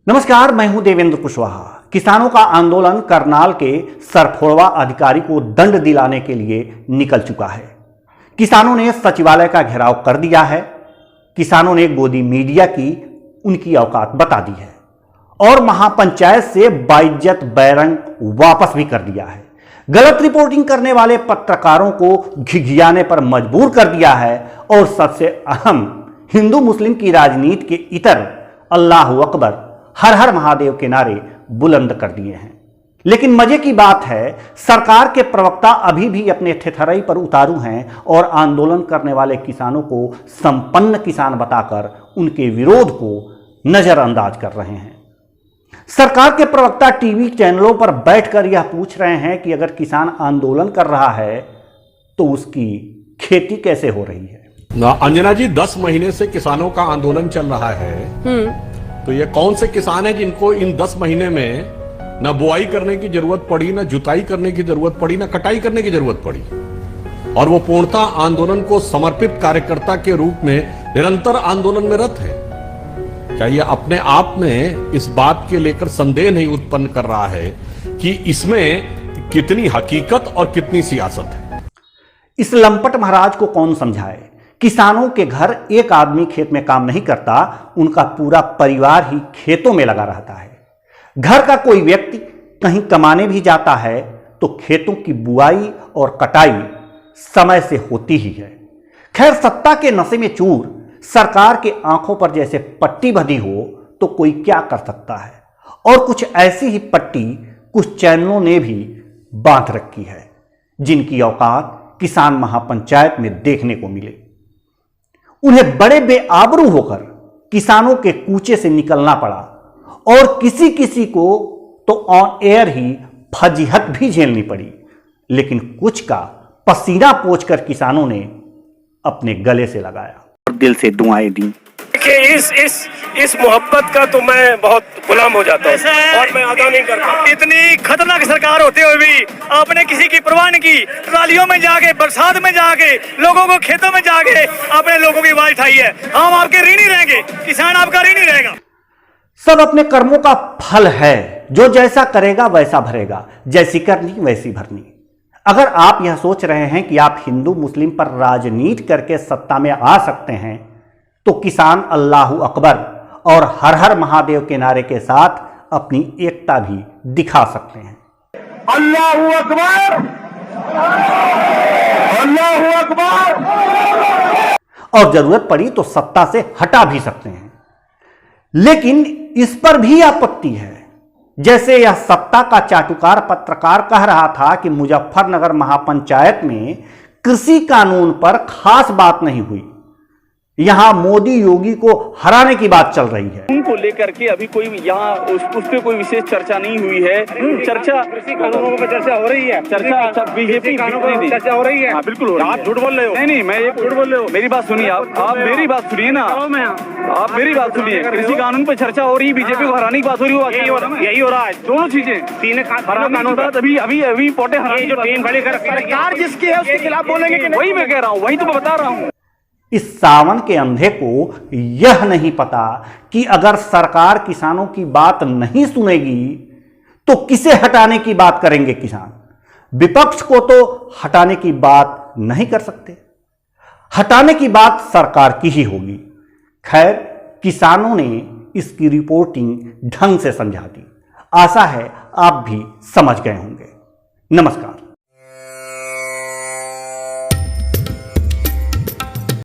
नमस्कार, मैं हूं देवेंद्र कुशवाहा। किसानों का आंदोलन करनाल के सरफोड़वा अधिकारी को दंड दिलाने के लिए निकल चुका है। किसानों ने सचिवालय का घेराव कर दिया है। किसानों ने गोदी मीडिया की उनकी औकात बता दी है और महापंचायत से बाइज्जत बैरंग वापस भी कर दिया है। गलत रिपोर्टिंग करने वाले पत्रकारों को घिघियाने पर मजबूर कर दिया है और सबसे अहम, हिंदू मुस्लिम की राजनीति के इतर अल्लाह अकबर, हर हर महादेव के नारे बुलंद कर दिए हैं। लेकिन मजे की बात है, सरकार के प्रवक्ता अभी भी अपने ठिठुरई पर उतारू हैं और आंदोलन करने वाले किसानों को संपन्न किसान बताकर उनके विरोध को नजरअंदाज कर रहे हैं। सरकार के प्रवक्ता टीवी चैनलों पर बैठकर यह पूछ रहे हैं कि अगर किसान आंदोलन कर रहा है तो उसकी खेती कैसे हो रही है। अंजना जी, 10 महीने से किसानों का आंदोलन चल रहा है, तो ये कौन से किसान हैं जिनको इन 10 महीने में न बुआई करने की जरूरत पड़ी, न जुताई करने की जरूरत पड़ी, न कटाई करने की जरूरत पड़ी, और वो पूर्णतः आंदोलन को समर्पित कार्यकर्ता के रूप में निरंतर आंदोलन में रत है। क्या ये अपने आप में इस बात के लेकर संदेह नहीं उत्पन्न कर रहा है कि इसमें कितनी हकीकत और कितनी सियासत है? इस लंपट महाराज को कौन समझाए। किसानों के घर एक आदमी खेत में काम नहीं करता, उनका पूरा परिवार ही खेतों में लगा रहता है। घर का कोई व्यक्ति कहीं कमाने भी जाता है तो खेतों की बुआई और कटाई समय से होती ही है। खैर, सत्ता के नशे में चूर सरकार के आंखों पर जैसे पट्टी बंधी हो तो कोई क्या कर सकता है, और कुछ ऐसी ही पट्टी कुछ चैनलों ने भी बांध रखी है, जिनकी औकात किसान महापंचायत में देखने को मिले। उन्हें बड़े बेआबरू होकर किसानों के कूचे से निकलना पड़ा और किसी किसी को तो ऑन एयर ही फजीहत भी झेलनी पड़ी, लेकिन कुछ का पसीना पोंछकर किसानों ने अपने गले से लगाया और दिल से दुआएं दी। देखिए, इस मोहब्बत का तो मैं बहुत गुलाम हो जाता हूँ और मैं अदा नहीं करता। इतनी खतरनाक सरकार होते हुए भी आपने किसी की परवाह नहीं की। ट्रालियों में जाके, बरसात में जाके, लोगों को खेतों में जाके आपने लोगों की आवाज उठाई है। हम आपके ऋणी रहेंगे, किसान आपका ऋणी रहेगा। सब अपने कर्मों का फल है, जो जैसा करेगा वैसा भरेगा, जैसी करनी वैसी भरनी। अगर आप यह सोच रहे हैं कि आप हिंदू मुस्लिम पर राजनीति करके सत्ता में आ सकते हैं तो किसान अल्लाहू अकबर और हर हर महादेव के नारे के साथ अपनी एकता भी दिखा सकते हैं। अल्लाहू अकबर, अल्लाहू अकबर। और जरूरत पड़ी तो सत्ता से हटा भी सकते हैं। लेकिन इस पर भी आपत्ति है। जैसे यह सत्ता का चाटुकार पत्रकार कह रहा था कि मुजफ्फरनगर महापंचायत में कृषि कानून पर खास बात नहीं हुई, यहां मोदी योगी को हराने की बात चल रही है। उनको लेकर के अभी कोई यहाँ उस पे कोई विशेष चर्चा नहीं हुई है। चर्चा कृषि कानूनों पर चर्चा हो रही है। चर्चा बीजेपी चर्चा हो रही है। बिल्कुल हो रही है। आप झूठ बोल रहे हो। नहीं, मैं ये झूठ बोल रहे हो। मेरी बात सुनिए, आप मेरी बात सुनिए ना, आप मेरी बात सुनिए। कृषि कानून पे चर्चा हो रही है, बीजेपी को हराने की बात हो रही है। यही हो रहा है, दोनों चीजें। तीन कानून अभी पोटे सरकार जिसकी है उसके खिलाफ बोलेंगे। वही मैं कह रहा हूँ, वही तो मैं बता रहा हूँ। इस सावन के अंधे को यह नहीं पता कि अगर सरकार किसानों की बात नहीं सुनेगी तो किसे हटाने की बात करेंगे किसान। विपक्ष को तो हटाने की बात नहीं कर सकते, हटाने की बात सरकार की ही होगी। खैर, किसानों ने इसकी रिपोर्टिंग ढंग से समझा दी। आशा है आप भी समझ गए होंगे। नमस्कार।